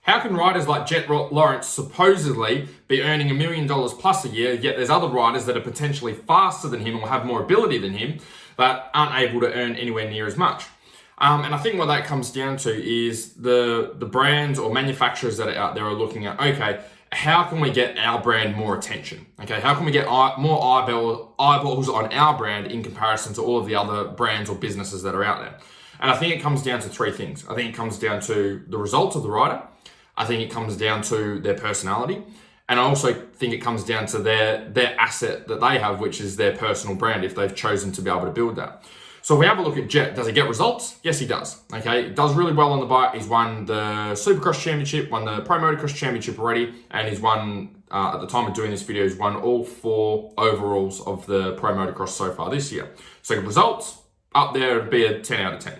How can riders like Jett Lawrence supposedly be earning $1 million plus a year, yet there's other riders that are potentially faster than him or have more ability than him that aren't able to earn anywhere near as much? And I think what that comes down to is the brands or manufacturers that are out there are looking at, okay, how can we get our brand more attention? Okay, how can we get more eyeballs on our brand in comparison to all of the other brands or businesses that are out there? And I think it comes down to three things. I think it comes down to the results of the rider. I think it comes down to their personality. And I also think it comes down to their asset that they have, which is their personal brand, if they've chosen to be able to build that. So if we have a look at Jett, does he get results? Yes, he does. Okay, he does really well on the bike. He's won the Supercross Championship, won the Pro Motocross Championship already, and he's won, at the time of doing this video, he's won all 4 overalls of the Pro Motocross so far this year. So results, up there would be a 10 out of 10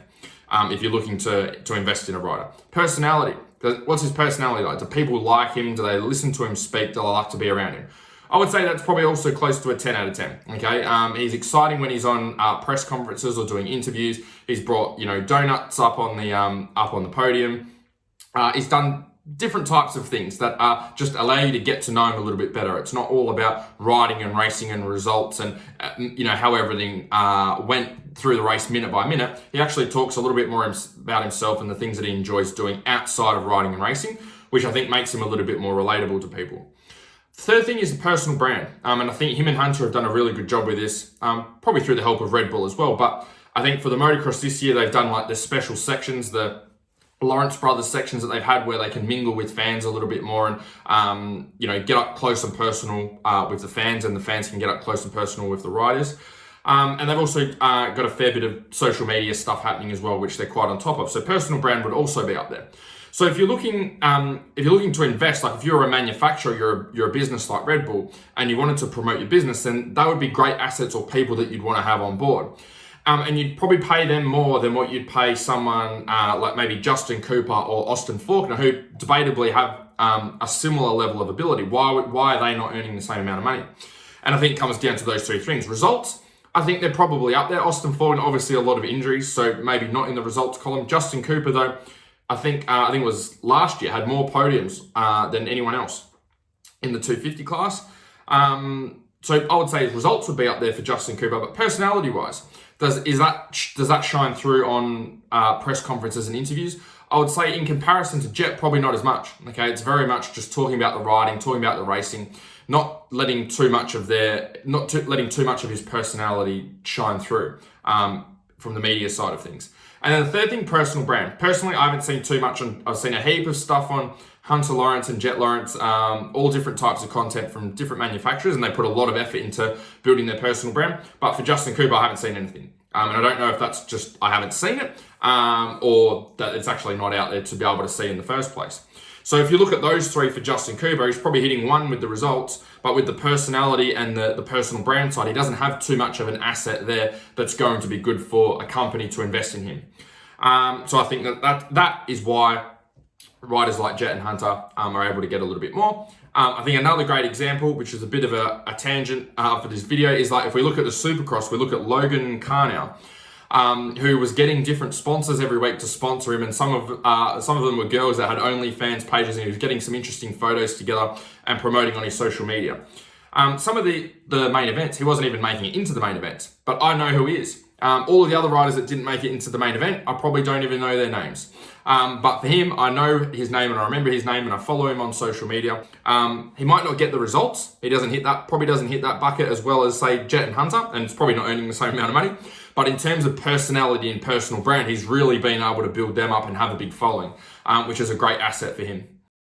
if you're looking to invest in a rider. Personality, what's his personality like? Do people like him? Do they listen to him speak? Do they like to be around him? I would say that's probably also close to a 10 out of 10, okay? He's exciting when he's on press conferences or doing interviews. He's brought, donuts up on the podium. He's done different types of things that just allow you to get to know him a little bit better. It's not all about riding and racing and results and, how everything went through the race minute by minute. He actually talks a little bit more about himself and the things that he enjoys doing outside of riding and racing, which I think makes him a little bit more relatable to people. Third thing is the personal brand. And I think him and Hunter have done a really good job with this, probably through the help of Red Bull as well. But I think for the motocross this year, they've done like the special sections, the Lawrence Brothers sections that they've had where they can mingle with fans a little bit more and, get up close and personal with the fans, and the fans can get up close and personal with the riders. And they've also got a fair bit of social media stuff happening as well, which they're quite on top of. So personal brand would also be up there. So if you're looking to invest, like if you're a manufacturer, you're a business like Red Bull, and you wanted to promote your business, then that would be great assets or people that you'd want to have on board. And you'd probably pay them more than what you'd pay someone like maybe Justin Cooper or Austin Faulkner, who debatably have a similar level of ability. Why are they not earning the same amount of money? And I think it comes down to those 3 things. Results, I think they're probably up there. Austin Faulkner, obviously a lot of injuries, so maybe not in the results column. Justin Cooper, though, I think it was last year, had more podiums than anyone else in the 250 class. So I would say his results would be up there for Justin Cooper, but personality-wise, does that shine through on press conferences and interviews? I would say in comparison to Jett, probably not as much. Okay, it's very much just talking about the riding, talking about the racing, not letting too much of his personality shine through from the media side of things. And then the third thing, personal brand. Personally, I haven't seen too much I've seen a heap of stuff on Hunter Lawrence and Jett Lawrence, all different types of content from different manufacturers, and they put a lot of effort into building their personal brand. But for Justin Cooper, I haven't seen anything. And I don't know if that's just I haven't seen it, or that it's actually not out there to be able to see in the first place. So if you look at those 3 for Justin Cooper, he's probably hitting 1 with the results, but with the personality and the personal brand side, he doesn't have too much of an asset there that's going to be good for a company to invest in him. So I think that is why riders like Jett and Hunter are able to get a little bit more. I think another great example, which is a bit of a tangent for this video, is like if we look at the Supercross, we look at Logan Carnow, who was getting different sponsors every week to sponsor him, and some of them were girls that had OnlyFans pages, and he was getting some interesting photos together and promoting on his social media. Some of the main events, he wasn't even making it into the main events, but I know who he is. All of the other riders that didn't make it into the main event, I probably don't even know their names. But for him, I know his name and I remember his name and I follow him on social media. He might not get the results. He probably doesn't hit that bucket as well as, say, Jett and Hunter, and it's probably not earning the same amount of money. But in terms of personality and personal brand, he's really been able to build them up and have a big following, which is a great asset for him.